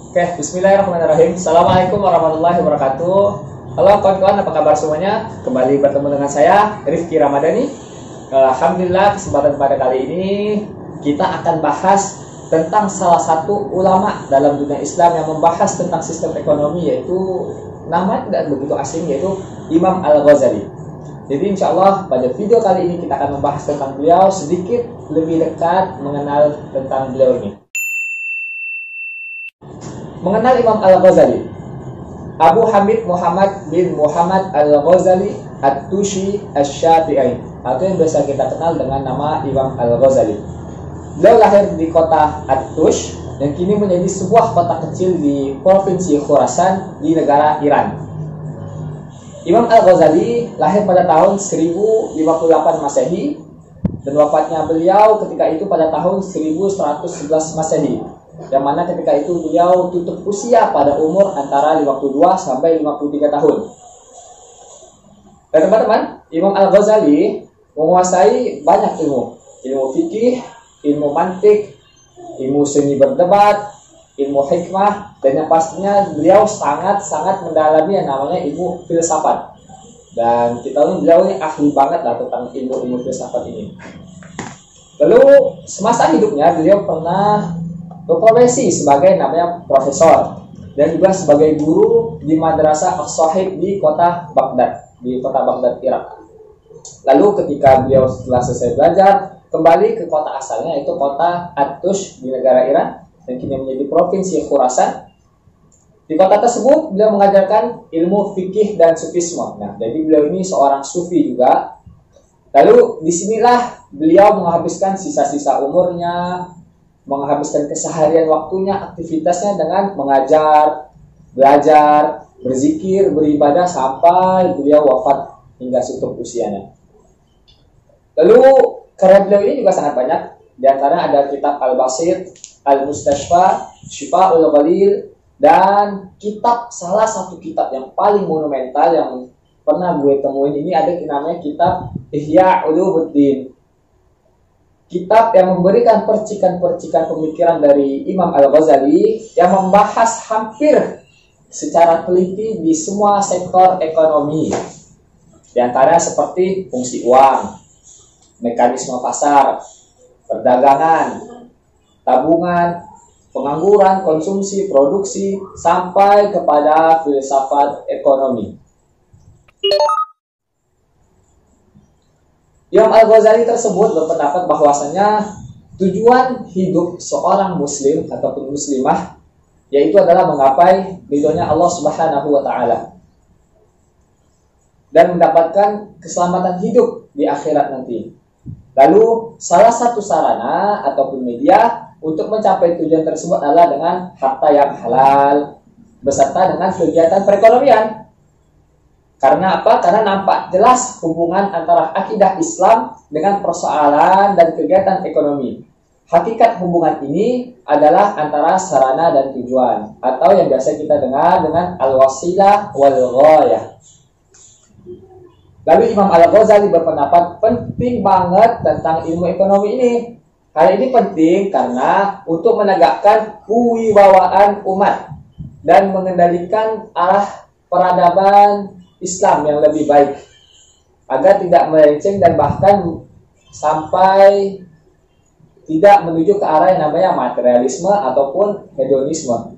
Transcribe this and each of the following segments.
Oke, bismillahirrahmanirrahim. Assalamualaikum warahmatullahi wabarakatuh. Halo kawan-kawan, apa kabar semuanya? Kembali bertemu dengan saya, Rifki Ramadhani. Alhamdulillah, kesempatan pada kali ini kita akan bahas tentang salah satu ulama dalam dunia Islam yang membahas tentang sistem ekonomi, yaitu nama tidak begitu asing, yaitu Imam Al-Ghazali. Jadi insya Allah pada video kali ini kita akan membahas tentang beliau, sedikit lebih dekat mengenal tentang beliau ini. Mengenal Imam Al-Ghazali, Abu Hamid Muhammad bin Muhammad Al-Ghazali At-Tushi Asy-Syafi'i, atau yang biasa kita kenal dengan nama Imam Al-Ghazali. Beliau lahir di kota At-Tush dan kini menjadi sebuah kota kecil di provinsi Khurasan di negara Iran. Imam Al-Ghazali lahir pada tahun 1058 Masehi dan wafatnya beliau ketika itu pada tahun 1111 Masehi. Yang mana ketika itu beliau tutup usia pada umur antara 52 sampai 53 tahun. Dan teman-teman, Imam Al-Ghazali menguasai banyak ilmu fikih, ilmu mantik, ilmu seni berdebat, ilmu hikmah, dan yang pastinya beliau sangat mendalami yang namanya ilmu filsafat. Dan kita tahu beliau ini ahli banget lah tentang ilmu filsafat ini. Lalu semasa hidupnya beliau pernah berprofesi sebagai namanya profesor dan juga sebagai guru di Madrasah As-Sahib di kota Baghdad, Irak. Lalu ketika beliau setelah selesai belajar kembali ke kota asalnya, yaitu kota At-Tush di negara Iran dan kini menjadi provinsi Khurasan. Di kota tersebut beliau mengajarkan ilmu fikih dan sufisme. Nah, jadi beliau ini seorang sufi juga. Lalu disinilah beliau menghabiskan sisa-sisa umurnya, menghabiskan keseharian waktunya, aktivitasnya dengan mengajar, belajar, berzikir, beribadah sampai beliau wafat hingga tutup usianya. Lalu karya beliau ini juga sangat banyak. Di antara ada kitab Al-Basit, Al-Mustashfa, Syifa'ul Ghalil, dan salah satu kitab yang paling monumental yang pernah gue temuin ini ada namanya kitab Ihya Ulumuddin. Kitab yang memberikan percikan-percikan pemikiran dari Imam Al-Ghazali yang membahas hampir secara teliti di semua sektor ekonomi. Di antara seperti fungsi uang, mekanisme pasar, perdagangan, tabungan, pengangguran, konsumsi, produksi, sampai kepada filsafat ekonomi. Imam Al-Ghazali tersebut berpendapat bahwasanya tujuan hidup seorang muslim ataupun muslimah yaitu adalah menggapai ridhonya Allah Subhanahu wa taala dan mendapatkan keselamatan hidup di akhirat nanti. Lalu salah satu sarana ataupun media untuk mencapai tujuan tersebut adalah dengan harta yang halal beserta dengan kegiatan perekonomian. Karena apa? Karena nampak jelas hubungan antara akidah Islam dengan persoalan dan kegiatan ekonomi. Hakikat hubungan ini adalah antara sarana dan tujuan, atau yang biasa kita dengar dengan al-wasilah wal ghayah. Lalu Imam Al-Ghazali berpendapat penting banget tentang ilmu ekonomi ini. Hal ini penting karena untuk menegakkan kewibawaan umat dan mengendalikan arah peradaban Islam yang lebih baik agar tidak melenceng dan bahkan sampai tidak menuju ke arah yang namanya materialisme ataupun hedonisme.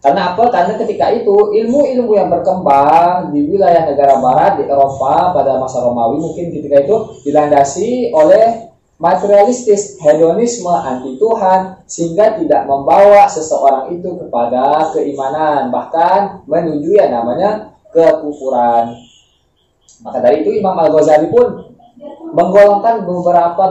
Karena apa? Karena ketika itu ilmu-ilmu yang berkembang di wilayah negara barat di Eropa pada masa Romawi mungkin ketika itu dilandasi oleh materialistis, hedonisme, anti Tuhan, sehingga tidak membawa seseorang itu kepada keimanan, bahkan menuju yang namanya kekufuran. Maka dari itu Imam Al-Ghazali pun menggolongkan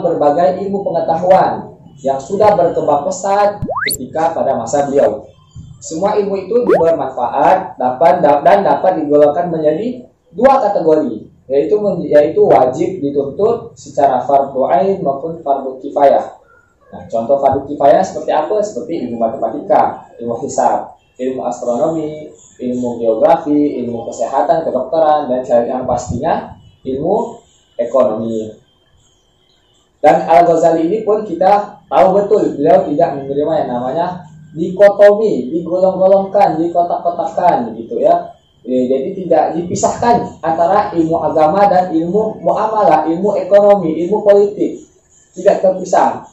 berbagai ilmu pengetahuan yang sudah berkembang pesat ketika pada masa beliau. Semua ilmu itu bermanfaat dan dapat digolongkan menjadi dua kategori, yaitu wajib dituntut secara fardhu ain maupun fardhu kifayah. Nah, contoh fardhu kifayah seperti apa? Seperti ilmu matematika, ilmu hisab, ilmu astronomi, ilmu geografi, ilmu kesehatan, kedokteran, dan yang pastinya ilmu ekonomi. Dan Al-Ghazali ini pun kita tahu betul beliau tidak menerima yang namanya dikotomi, digolong-golongkan, dikotak-kotakkan gitu ya. Jadi tidak dipisahkan antara ilmu agama dan ilmu muamalah, ilmu ekonomi, ilmu politik. Tidak terpisah.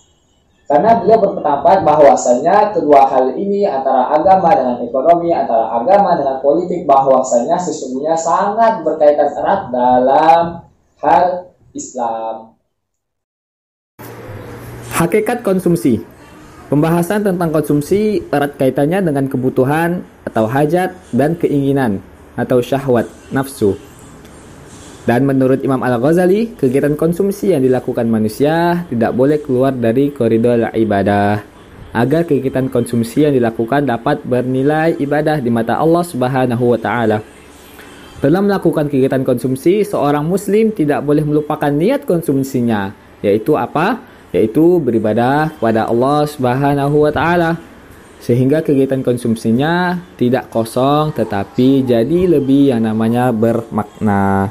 Karena beliau berpendapat bahwasanya kedua hal ini antara agama dengan ekonomi, antara agama dengan politik, bahwasanya sesungguhnya sangat berkaitan erat dalam hal Islam. Hakikat konsumsi. Pembahasan tentang konsumsi erat kaitannya dengan kebutuhan atau hajat dan keinginan atau syahwat, nafsu. Dan menurut Imam Al-Ghazali, kegiatan konsumsi yang dilakukan manusia tidak boleh keluar dari koridor ibadah, agar kegiatan konsumsi yang dilakukan dapat bernilai ibadah di mata Allah Subhanahu wa taala. Dalam melakukan kegiatan konsumsi, seorang muslim tidak boleh melupakan niat konsumsinya, yaitu apa? Yaitu beribadah kepada Allah Subhanahu wa taala. Sehingga kegiatan konsumsinya tidak kosong tetapi jadi lebih yang namanya bermakna.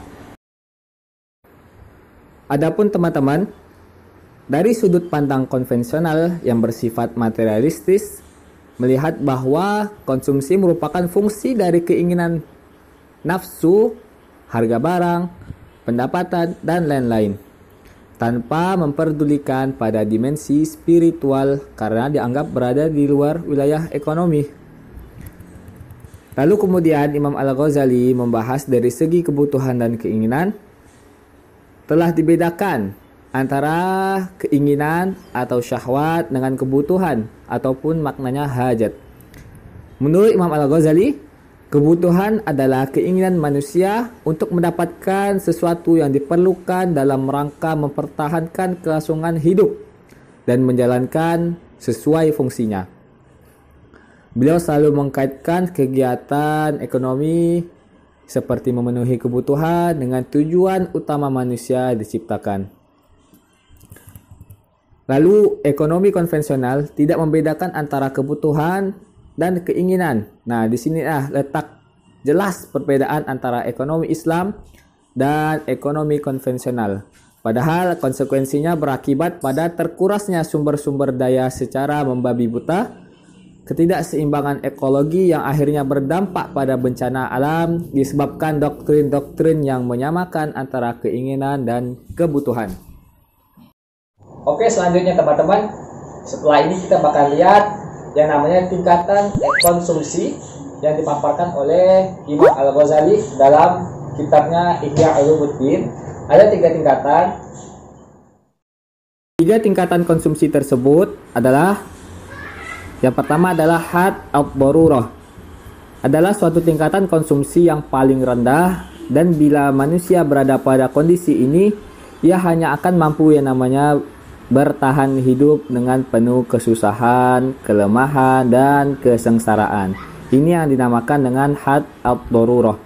Adapun teman-teman, dari sudut pandang konvensional yang bersifat materialistis, melihat bahwa konsumsi merupakan fungsi dari keinginan nafsu, harga barang, pendapatan, dan lain-lain, tanpa memperdulikan pada dimensi spiritual karena dianggap berada di luar wilayah ekonomi. Lalu kemudian Imam Al-Ghazali membahas dari segi kebutuhan dan keinginan. Telah dibedakan antara keinginan atau syahwat dengan kebutuhan ataupun maknanya hajat. Menurut Imam Al-Ghazali, kebutuhan adalah keinginan manusia untuk mendapatkan sesuatu yang diperlukan dalam rangka mempertahankan kelangsungan hidup dan menjalankan sesuai fungsinya. Beliau selalu mengkaitkan kegiatan ekonomi seperti memenuhi kebutuhan dengan tujuan utama manusia diciptakan. Lalu, ekonomi konvensional tidak membedakan antara kebutuhan dan keinginan. Nah, di sinilah letak jelas perbedaan antara ekonomi Islam dan ekonomi konvensional. Padahal konsekuensinya berakibat pada terkurasnya sumber-sumber daya secara membabi buta, ketidakseimbangan ekologi yang akhirnya berdampak pada bencana alam disebabkan doktrin-doktrin yang menyamakan antara keinginan dan kebutuhan. Oke, selanjutnya teman-teman, setelah ini kita bakal lihat yang namanya tingkatan konsumsi yang dipaparkan oleh Imam Al-Ghazali dalam kitabnya Ihya Ulumuddin. Ada 3 tingkatan. 3 tingkatan konsumsi tersebut adalah: yang pertama adalah had ad-darurah. Adalah suatu tingkatan konsumsi yang paling rendah, dan bila manusia berada pada kondisi ini, ia hanya akan mampu yang namanya bertahan hidup dengan penuh kesusahan, kelemahan, dan kesengsaraan. Ini yang dinamakan dengan had ad-darurah.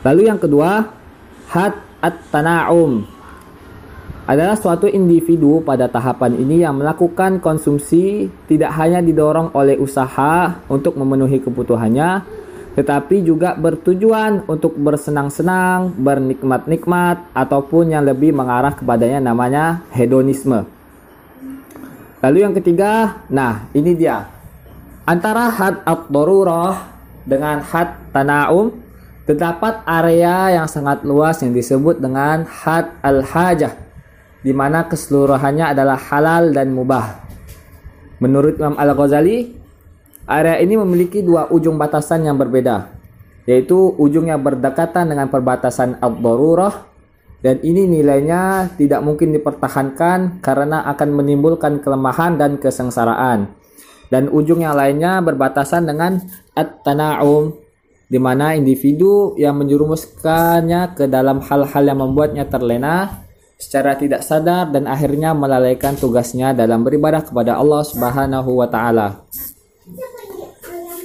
Lalu yang kedua, had at-tana'um. Adalah suatu individu pada tahapan ini yang melakukan konsumsi tidak hanya didorong oleh usaha untuk memenuhi kebutuhannya, tetapi juga bertujuan untuk bersenang-senang, bernikmat-nikmat, ataupun yang lebih mengarah kepadanya namanya hedonisme. Lalu yang ketiga, nah ini dia. Antara had ad-darurah dengan had tana'um, terdapat area yang sangat luas yang disebut dengan had al-hajah, di mana keseluruhannya adalah halal dan mubah. Menurut Imam Al-Ghazali, area ini memiliki 2 ujung batasan yang berbeda, yaitu ujungnya berdekatan dengan perbatasan ad-darurah, dan ini nilainya tidak mungkin dipertahankan karena akan menimbulkan kelemahan dan kesengsaraan. Dan ujung yang lainnya berbatasan dengan at-tana'um, di mana individu yang menjerumuskannya ke dalam hal-hal yang membuatnya terlena secara tidak sadar dan akhirnya melalaikan tugasnya dalam beribadah kepada Allah Subhanahu wa taala.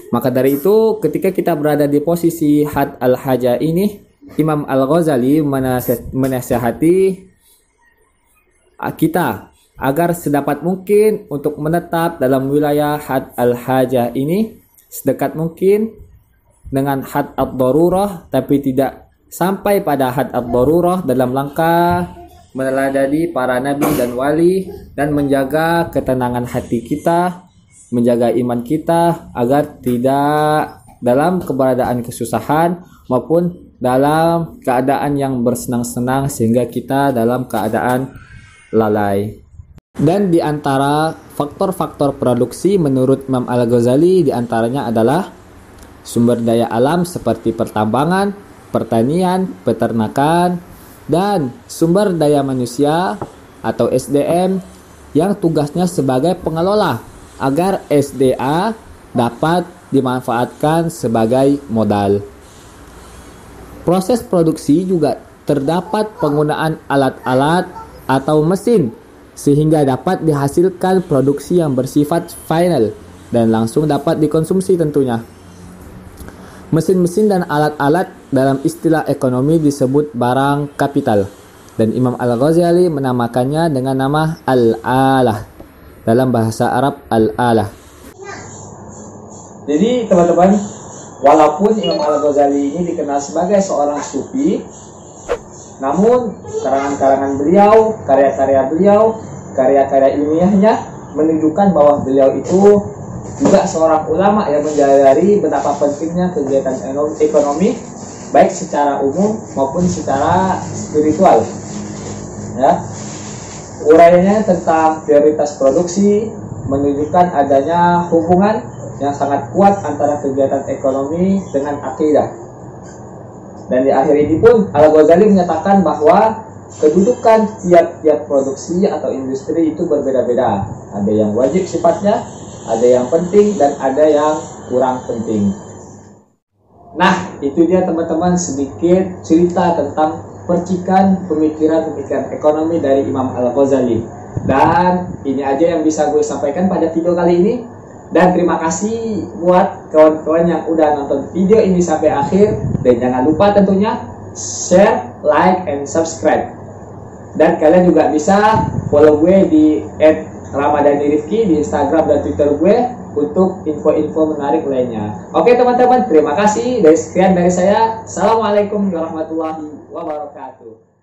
Maka dari itu, ketika kita berada di posisi had al-haja ini, Imam Al-Ghazali menasihati kita agar sedapat mungkin untuk menetap dalam wilayah had al-haja ini sedekat mungkin dengan had ad-darurah, tapi tidak sampai pada had ad-darurah dalam langkah meneladani para nabi dan wali dan menjaga ketenangan hati kita, menjaga iman kita agar tidak dalam keberadaan kesusahan maupun dalam keadaan yang bersenang-senang sehingga kita dalam keadaan lalai. Dan di antara faktor-faktor produksi menurut Imam Al-Ghazali diantaranya adalah sumber daya alam seperti pertambangan, pertanian, peternakan, dan sumber daya manusia atau SDM yang tugasnya sebagai pengelola agar SDA dapat dimanfaatkan sebagai modal. Proses produksi juga terdapat penggunaan alat-alat atau mesin sehingga dapat dihasilkan produksi yang bersifat final dan langsung dapat dikonsumsi tentunya. Mesin-mesin dan alat-alat dalam istilah ekonomi disebut barang kapital dan Imam Al-Ghazali menamakannya dengan nama al-alah, dalam bahasa Arab al-alah. Jadi teman-teman, walaupun Imam Al-Ghazali ini dikenal sebagai seorang sufi, namun karangan-karangan beliau, karya-karya beliau, karya-karya ilmiahnya menunjukkan bahwa beliau itu juga seorang ulama yang menyadari betapa pentingnya kegiatan ekonomi baik secara umum maupun secara spiritual. Ya, uraiannya tentang prioritas produksi menunjukkan adanya hubungan yang sangat kuat antara kegiatan ekonomi dengan akidah. Dan di akhir ini pun Al-Ghazali menyatakan bahwa kedudukan tiap-tiap produksi atau industri itu berbeda-beda. Ada yang wajib sifatnya, ada yang penting, dan ada yang kurang penting. Nah, itu dia teman-teman sedikit cerita tentang percikan pemikiran-pemikiran ekonomi dari Imam Al-Ghazali. Dan ini aja yang bisa gue sampaikan pada video kali ini. Dan terima kasih buat kawan-kawan yang udah nonton video ini sampai akhir. Dan jangan lupa tentunya share, like, and subscribe. Dan kalian juga bisa follow gue di @ramadhanirifki di Instagram dan Twitter gue untuk info-info menarik lainnya. Oke teman-teman, terima kasih. Dan sekian dari saya. Assalamualaikum warahmatullahi wabarakatuh.